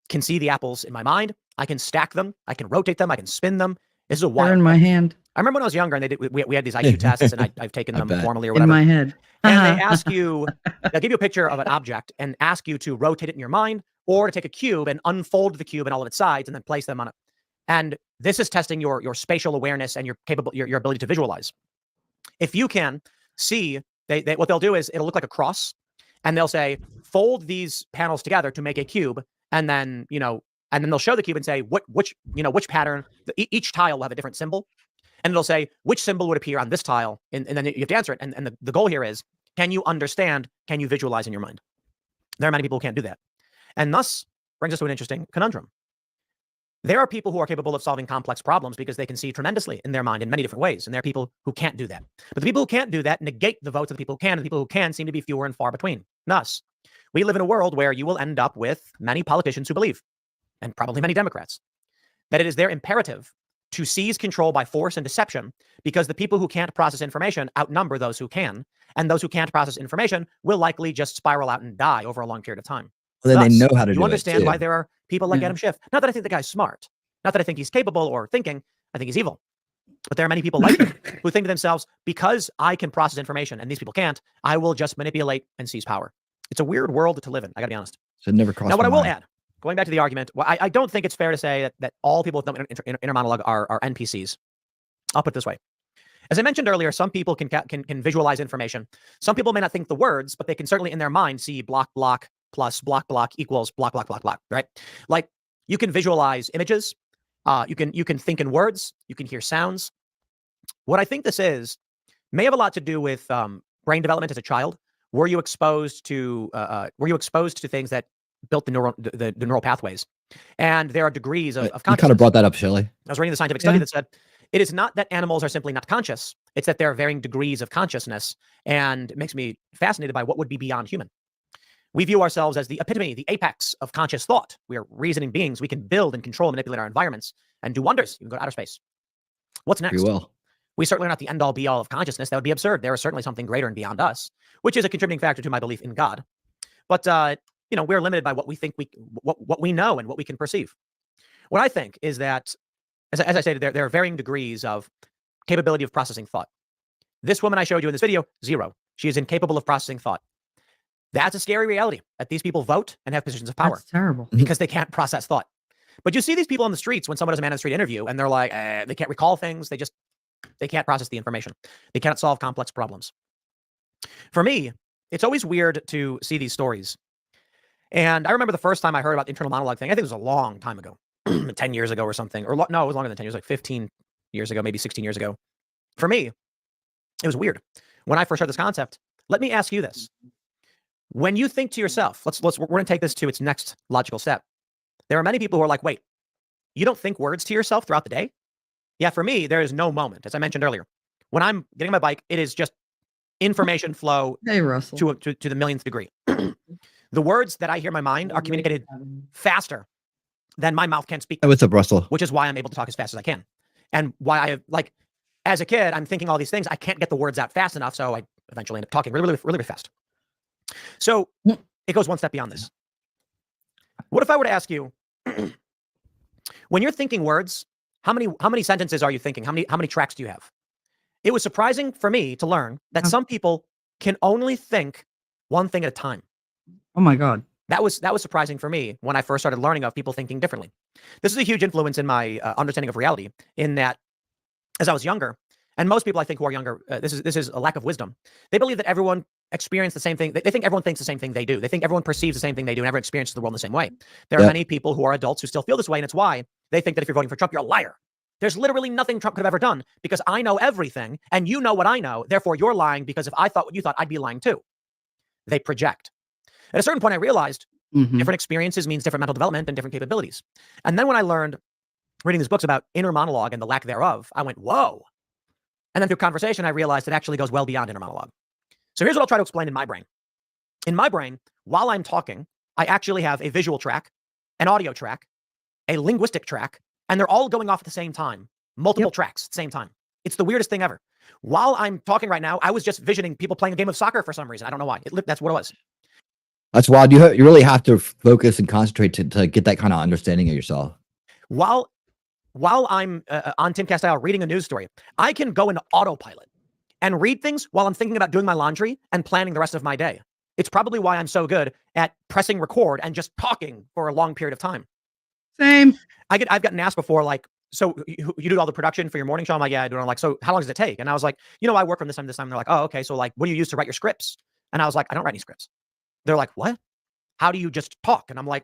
can see the apples in my mind. I can stack them. I can rotate them. I can spin them. This is a wild. They're in my hand. I remember when I was younger and we had these IQ tests and I've taken them formally or whatever. In my head. And they ask you, they'll give you a picture of an object and ask you to rotate it in your mind or to take a cube and unfold the cube and all of its sides and then place them on it. And this is testing your spatial awareness and your ability to visualize. If you can see, what they'll do is it'll look like a cross and they'll say, fold these panels together to make a cube. And then, and then they'll show the cube and say, which pattern, each tile will have a different symbol. And it'll say, which symbol would appear on this tile? And then you have to answer it. And the goal here is, can you understand? Can you visualize in your mind? There are many people who can't do that. And thus brings us to an interesting conundrum. There are people who are capable of solving complex problems because they can see tremendously in their mind in many different ways. And there are people who can't do that. But the people who can't do that negate the votes of the people who can. And the people who can seem to be fewer and far between. Thus, we live in a world where you will end up with many politicians who believe, and probably many Democrats, that it is their imperative to seize control by force and deception because the people who can't process information outnumber those who can, and those who can't process information will likely just spiral out and die over a long period of time. Well, then thus, they know how to do it. You understand why there are people like Adam Schiff. Not that I think the guy's smart. Not that I think he's capable or thinking. I think he's evil. But there are many people like him who think to themselves, because I can process information and these people can't, I will just manipulate and seize power. It's a weird world to live in. I got to be honest. So never crossed. Now, what I will add, going back to the argument, I don't think it's fair to say that all people with no inner monologue are NPCs. I'll put it this way. As I mentioned earlier, some people can visualize information. Some people may not think the words, but they can certainly in their mind see block plus block equals block, right? Like you can visualize images. You can think in words. You can hear sounds. What I think this is may have a lot to do with brain development as a child. Were you exposed to things that built the neural pathways? And there are degrees of consciousness. You kind of brought that up, Shelley. I was reading the scientific study that said it is not that animals are simply not conscious. It's that there are varying degrees of consciousness, and it makes me fascinated by what would be beyond human. We view ourselves as the epitome, the apex of conscious thought. We are reasoning beings. We can build and control and manipulate our environments and do wonders. You can go to outer space. What's next? We will. We certainly are not the end-all be-all of consciousness. That would be absurd. There is certainly something greater and beyond us, which is a contributing factor to my belief in God. But we're limited by what we think what we know and what we can perceive. What I think is that, as I said, there are varying degrees of capability of processing thought. This woman I showed you in this video, 0. She is incapable of processing thought. That's a scary reality, that these people vote and have positions of power. That's terrible. Because they can't process thought. But you see these people on the streets when someone does a man on the street interview and they're like, they can't recall things. They can't process the information. They cannot solve complex problems. For me, it's always weird to see these stories. And I remember the first time I heard about the internal monologue thing, I think it was a long time ago, 10 years ago or something. Or no, it was longer than 10 years, like 15 years ago, maybe 16 years ago. For me, it was weird. When I first heard this concept, let me ask you this. When you think to yourself, we're going to take this to its next logical step. There are many people who are like, wait, you don't think words to yourself throughout the day? Yeah, for me, there is no moment, as I mentioned earlier. When I'm getting on my bike, it is just information flow to the millionth degree. The words that I hear in my mind are communicated faster than my mouth can speak. What's up, Russell? Which is why I'm able to talk as fast as I can. And why as a kid, I'm thinking all these things. I can't get the words out fast enough, so I eventually end up talking really, really, really fast. So it goes one step beyond this. What if I were to ask you, when you're thinking words, how many sentences are you thinking? How many tracks do you have? It was surprising for me to learn that some people can only think one thing at a time. Oh my God. That was surprising for me when I first started learning of people thinking differently. This is a huge influence in my understanding of reality, in that as I was younger, and most people I think who are younger, this is a lack of wisdom. They believe that everyone experienced the same thing. They think everyone thinks the same thing they do. They think everyone perceives the same thing they do, and everyone experiences the world in the same way. There are many people who are adults who still feel this way, and it's why they think that if you're voting for Trump, you're a liar. There's literally nothing Trump could have ever done, because I know everything, and you know what I know. Therefore, you're lying, because if I thought what you thought, I'd be lying too. They project. At a certain point, I realized different experiences means different mental development and different capabilities. And then when I learned, reading these books about inner monologue and the lack thereof, I went, whoa. And then through conversation, I realized it actually goes well beyond inner monologue. So here's what I'll try to explain in my brain. In my brain, while I'm talking, I actually have a visual track, an audio track, a linguistic track, and they're all going off at the same time. Multiple tracks at the same time. It's the weirdest thing ever. While I'm talking right now, I was just visioning people playing a game of soccer for some reason. I don't know why. That's what it was. That's wild. You really have to focus and concentrate to get that kind of understanding of yourself. While I'm on Timcast Style reading a news story, I can go into autopilot and read things while I'm thinking about doing my laundry and planning the rest of my day. It's probably why I'm so good at pressing record and just talking for a long period of time. Same. I've gotten asked before, like, so you do all the production for your morning show? I'm like, yeah, I do. And I'm like, so how long does it take? And I was like, I work from this time to this time. And they're like, oh, okay. So like, what do you use to write your scripts? And I was like, I don't write any scripts. They're like, what? How do you just talk? And I'm like,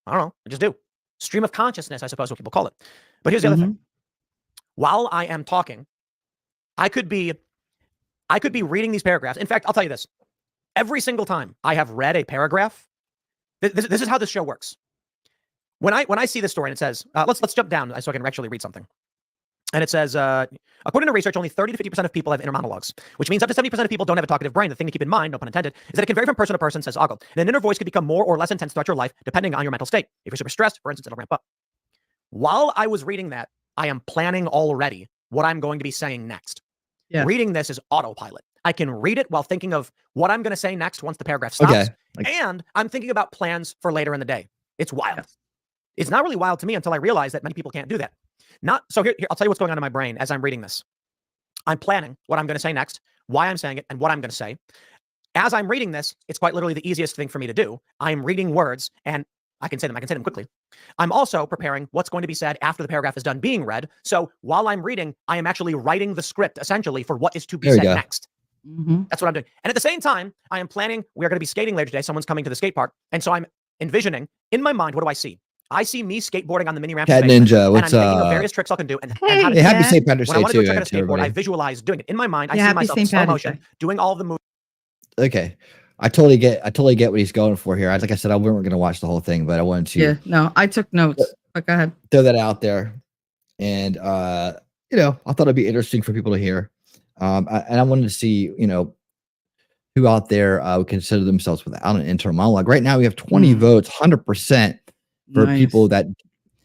I don't know. I just do. Stream of consciousness, I suppose what people call it. But here's the other thing. While I am talking, I could be reading these paragraphs. In fact, I'll tell you this. Every single time I have read a paragraph, this is how this show works. When I see this story and it says, let's jump down so I can actually read something. And it says, according to research, only 30 to 50% of people have inner monologues, which means up to 70% of people don't have a talkative brain. The thing to keep in mind, no pun intended, is that it can vary from person to person, says Ogle. And an inner voice can become more or less intense throughout your life, depending on your mental state. If you're super stressed, for instance, it'll ramp up. While I was reading that, I am planning already what I'm going to be saying next. Yeah. Reading this is autopilot. I can read it while thinking of what I'm going to say next once the paragraph stops. Okay. And I'm thinking about plans for later in the day. It's wild. Yes. It's not really wild to me until I realize that many people can't do that. So here, I'll tell you what's going on in my brain as I'm reading this. I'm planning what I'm going to say next, why I'm saying it, and what I'm going to say. As I'm reading this, it's quite literally the easiest thing for me to do. I'm reading words, and I can say them quickly. I'm also preparing what's going to be said after the paragraph is done being read. So while I'm reading, I am actually writing the script, essentially, for what is to be said next. That's what I'm doing. And at the same time, I am planning, we're going to be skating later today. Someone's coming to the skate park. And so I'm envisioning, in my mind, what do I see? I see me skateboarding on the mini ramp. Cat Ninja, what's and I'm thinking of various tricks I can do. And how to happy St. Patrick's Day when I want to too. go check out a skateboard, I visualize doing it. In my mind, I see myself in slow motion, doing all of the moves. Okay. I totally get what he's going for here. Like I said, we weren't going to watch the whole thing, but I wanted to. Yeah, no, I took notes. But go ahead. Throw that out there. And, I thought it'd be interesting for people to hear. And I wanted to see, who out there would consider themselves without an internal monologue. Right now, we have 20 votes, 100% for people that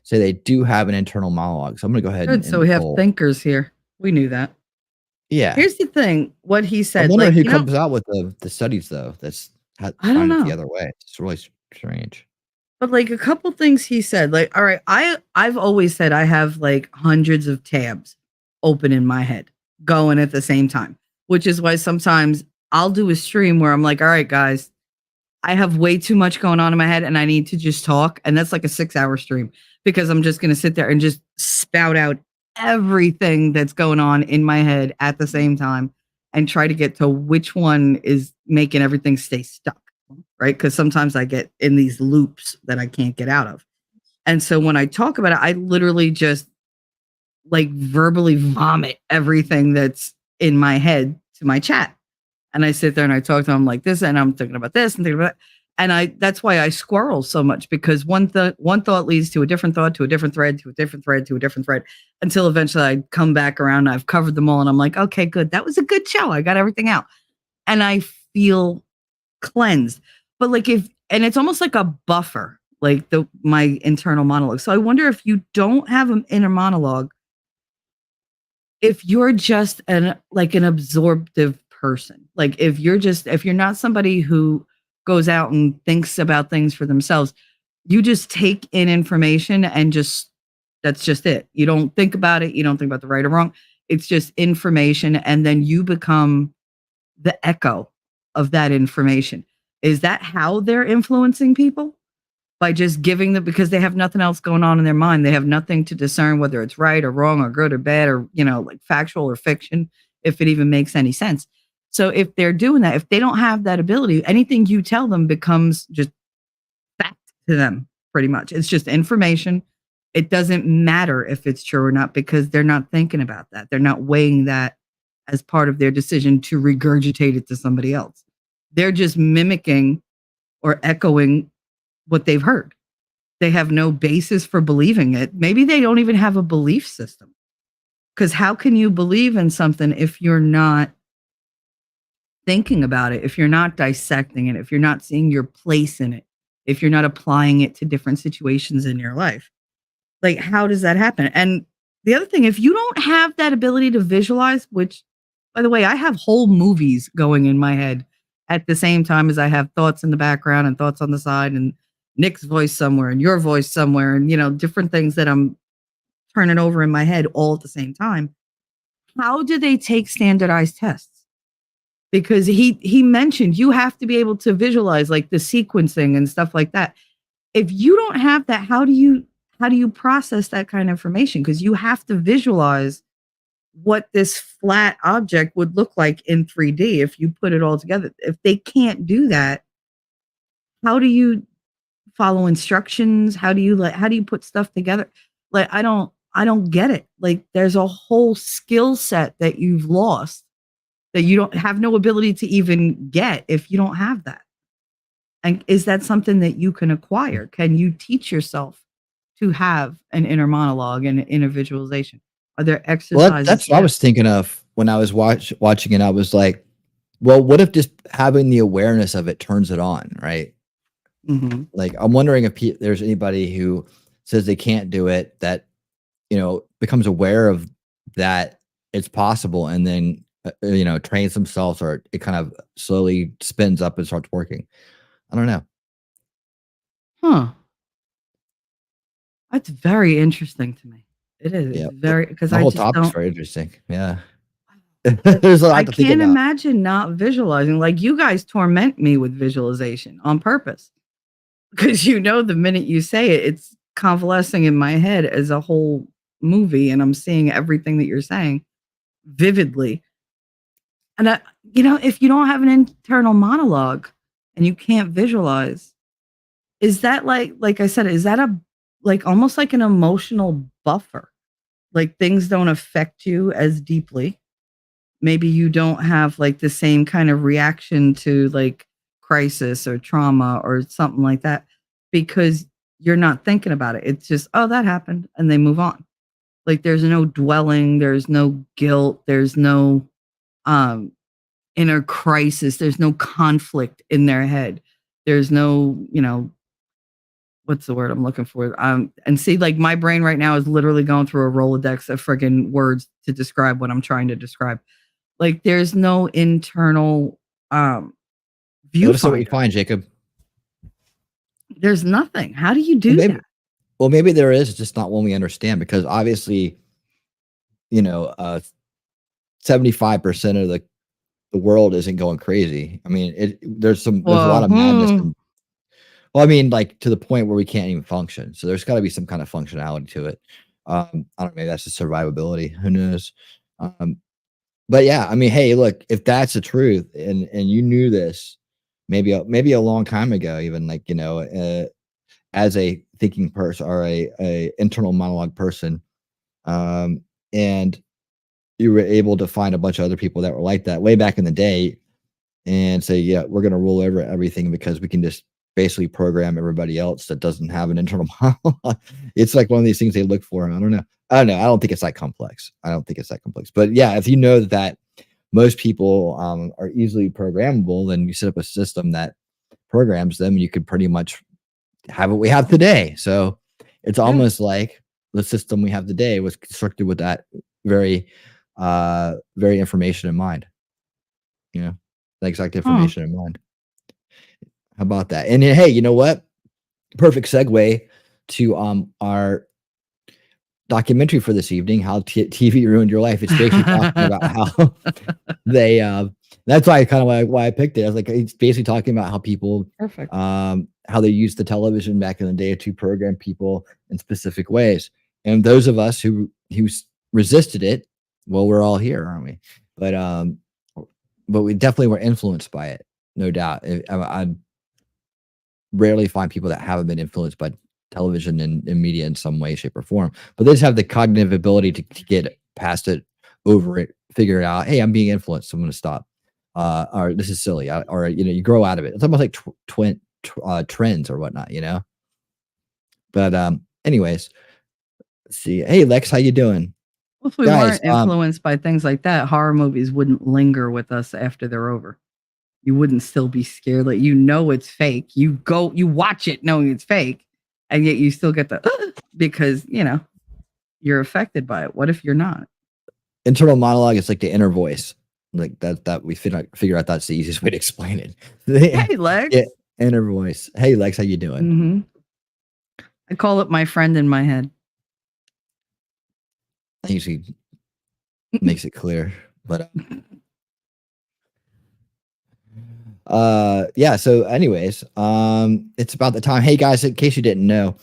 say they do have an internal monologue. So I'm going to go ahead. So we have thinkers here. We knew that. Yeah. Here's the thing. What he said. I wonder who comes out with the studies though. That's I don't know the other way. It's really strange. But like a couple things he said. Like, all right, I've always said I have like hundreds of tabs open in my head going at the same time, which is why sometimes I'll do a stream where I'm like, all right, guys, I have way too much going on in my head and I need to just talk. And that's like a 6-hour stream because I'm just going to sit there and just spout out everything that's going on in my head at the same time and try to get to which one is making everything stay stuck, right? Because sometimes I get in these loops that I can't get out of. And so when I talk about it, I literally just like verbally vomit everything that's in my head to my chat. And I sit there and I talk to them like this, and I'm thinking about this and thinking about that. And that's why I squirrel so much, because one thought leads to a different thought, to a different thread, to a different thread, to a different thread, until eventually I come back around and I've covered them all. And I'm like, okay, good. That was a good show. I got everything out. And I feel cleansed. But like and it's almost like a buffer, like my internal monologue. So I wonder if you don't have an inner monologue, if you're just an absorptive person, like if you're not somebody who goes out and thinks about things for themselves, you just take in information and that's just it. You don't think about it. You don't think about the right or wrong. It's just information. And then you become the echo of that information. Is that how they're influencing people? By just giving them, because they have nothing else going on in their mind. They have nothing to discern whether it's right or wrong or good or bad or, like factual or fiction, if it even makes any sense. So if they're doing that, if they don't have that ability, anything you tell them becomes just fact to them, pretty much. It's just information. It doesn't matter if it's true or not, because they're not thinking about that. They're not weighing that as part of their decision to regurgitate it to somebody else. They're just mimicking or echoing what they've heard. They have no basis for believing it. Maybe they don't even have a belief system. Because how can you believe in something if you're not thinking about it, if you're not dissecting it, if you're not seeing your place in it, if you're not applying it to different situations in your life? Like, how does that happen? And the other thing, if you don't have that ability to visualize, which, by the way, I have whole movies going in my head at the same time as I have thoughts in the background and thoughts on the side and Nick's voice somewhere and your voice somewhere and, different things that I'm turning over in my head all at the same time. How do they take standardized tests? Because he mentioned you have to be able to visualize like the sequencing and stuff like that. If you don't have that, how do you process that kind of information? Because you have to visualize what this flat object would look like in 3D if you put it all together. If they can't do that, how do you follow instructions? How do you put stuff together? Like, I don't get it. Like, there's a whole skill set that you've lost that you don't have no ability to even get if you don't have that. And is that something that you can acquire? Can you teach yourself to have an inner monologue and an inner visualization? Are there exercises? Well, that's what I was thinking of when I was watching it. I was like, well, what if just having the awareness of it turns it on, right? Mm-hmm. Like, I'm wondering if there's anybody who says they can't do it that, becomes aware of that it's possible and then, trains themselves, or it kind of slowly spins up and starts working. I don't know. Huh. That's very interesting to me. It is. Yeah, It's very, because the I whole just topic's don't. very interesting. Yeah. There's a lot I to think can't about. imagine not visualizing. Like, you guys torment me with visualization on purpose, because the minute you say it, it's convalescing in my head as a whole movie, and I'm seeing everything that you're saying vividly. And if you don't have an internal monologue and you can't visualize, is that like I said, is that almost like an emotional buffer? Like, things don't affect you as deeply. Maybe you don't have like the same kind of reaction to like crisis or trauma or something like that, because you're not thinking about it. It's just, oh, that happened, and they move on. Like, there's no dwelling, there's no guilt, there's no inner crisis, there's no conflict in their head. There's no, what's the word I'm looking for? And see, like, my brain right now is literally going through a Rolodex of friggin' words to describe what I'm trying to describe. Like, there's no internal Notice what you viewfinder. find, Jacob. There's nothing. How do you do that? Well, maybe there is, it's just not one we understand, because obviously, 75% of the world isn't going crazy. I mean, there's a lot of madness. Well, I mean, like, to the point where we can't even function. So there's got to be some kind of functionality to it. I don't know, maybe that's just survivability. Who knows? But yeah, I mean, hey, look, if that's the truth, and you knew this maybe a long time ago, even, like, as a thinking person or a internal monologue person, and you were able to find a bunch of other people that were like that way back in the day and say, yeah, we're going to roll over everything because we can just basically program everybody else that doesn't have an internal monologue. It's like one of these things they look for. I don't know. I don't think it's that complex. But yeah, if you know that most people are easily programmable, then you set up a system that programs them, you could pretty much have what we have today. So it's almost like the system we have today was constructed with that very information in mind. The exact information in mind. How about that? And hey, you know what? Perfect segue to our documentary for this evening, How TV Ruined Your Life. It's basically talking about how they that's why I picked it. I was like, it's basically talking about how people how they used the television back in the day to program people in specific ways. And those of us who resisted it, well, we're all here, aren't we? But we definitely were influenced by it, no doubt. I rarely find people that haven't been influenced by television and media in some way, shape, or form. But they just have the cognitive ability to get past it, over it, figure it out. Hey, I'm being influenced, so I'm going to stop. Or this is silly. Or you grow out of it. It's almost like trends or whatnot, But anyways, let's see. Hey, Lex, how you doing? Well, if we weren't influenced by things like that, horror movies wouldn't linger with us after they're over. You wouldn't still be scared. Like, it's fake. You watch it knowing it's fake, and yet you still get the because you're affected by it. What if you're not? Internal monologue is like the inner voice. Like that we figure out that's the easiest way to explain it. Hey, Lex. Yeah, inner voice. Hey, Lex, how you doing? Mm-hmm. I call it my friend in my head. I usually makes it clear, but yeah. So anyways, it's about the time. Hey guys, in case you didn't know,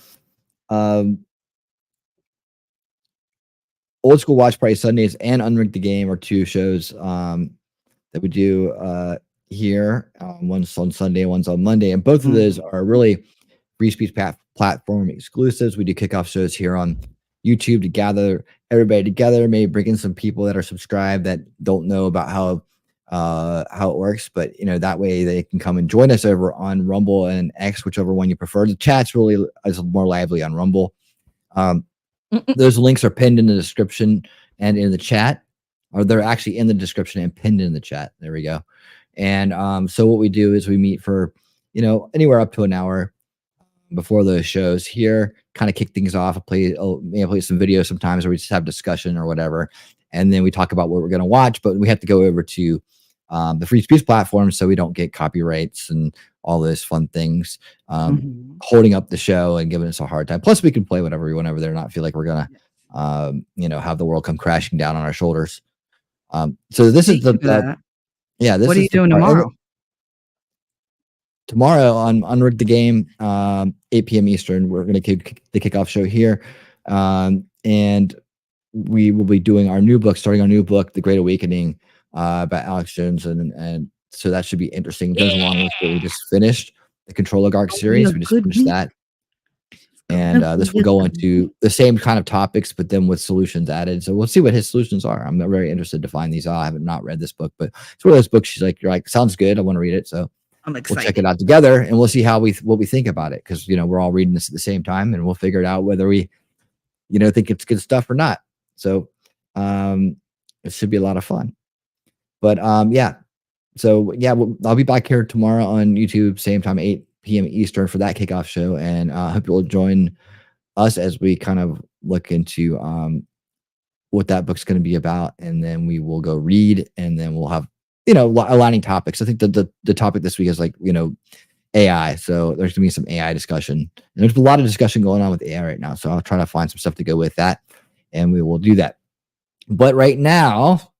Old School Watch Party Sundays and Unrig the Game are two shows that we do here. One's on Sunday, one's on Monday, and both of those are really free speech platform exclusives. We do kickoff shows here on YouTube to gather everybody together, maybe bring in some people that are subscribed that don't know about how it works, but that way they can come and join us over on Rumble and X, whichever one you prefer. The chat's really is more lively on Rumble. Those links are pinned in the description and in the chat, or they're actually in the description and pinned in the chat. There we go. And so what we do is we meet for anywhere up to an hour before those shows here, kind of kick things off. Play some videos sometimes, or we just have discussion or whatever, and then we talk about what we're going to watch. But we have to go over to the free speech platform so we don't get copyrights and all those fun things holding up the show and giving us a hard time. Plus, we can play whatever we want over there, not feel like we're gonna have the world come crashing down on our shoulders. So this is the yeah. This what are you doing tomorrow? Tomorrow on Unrig the Game, 8 p.m. Eastern, we're going to kick the kickoff show here. And we will be doing starting our new book, The Great Awakening, by Alex Jones. And so that should be interesting. It goes along with what we just finished, the Control Oligarch series. We just finished that. And this will go into the same kind of topics, but then with solutions added. So we'll see what his solutions are. I'm very interested to find these out. I have not read this book, but it's one of those books you're like, sounds good. I want to read it. So I'm excited. We'll check it out together, and we'll see what we think about it, because we're all reading this at the same time, and we'll figure it out whether we think it's good stuff or not. So it should be a lot of fun. But yeah, so yeah, I'll be back here tomorrow on YouTube, same time, 8 p.m. Eastern, for that kickoff show, and I hope you'll join us as we kind of look into what that book's going to be about, and then we will go read, and then we'll have aligning topics. I think the topic this week is AI. So there's gonna be some AI discussion. And there's a lot of discussion going on with AI right now. So I'll try to find some stuff to go with that, and we will do that. But right now,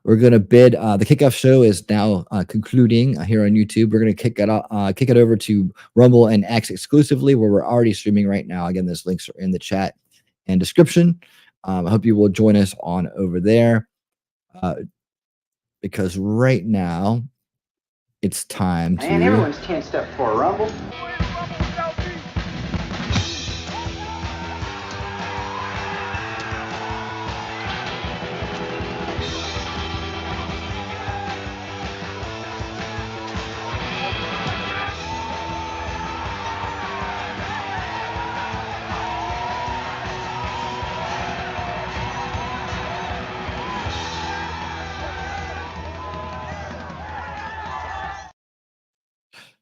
we're gonna bid. The kickoff show is now concluding here on YouTube. We're gonna kick it over to Rumble and X exclusively, where we're already streaming right now. Again, those links are in the chat and description. I hope you will join us on over there. Because right now it's time to. Man, everyone's tensed up for a Rumble.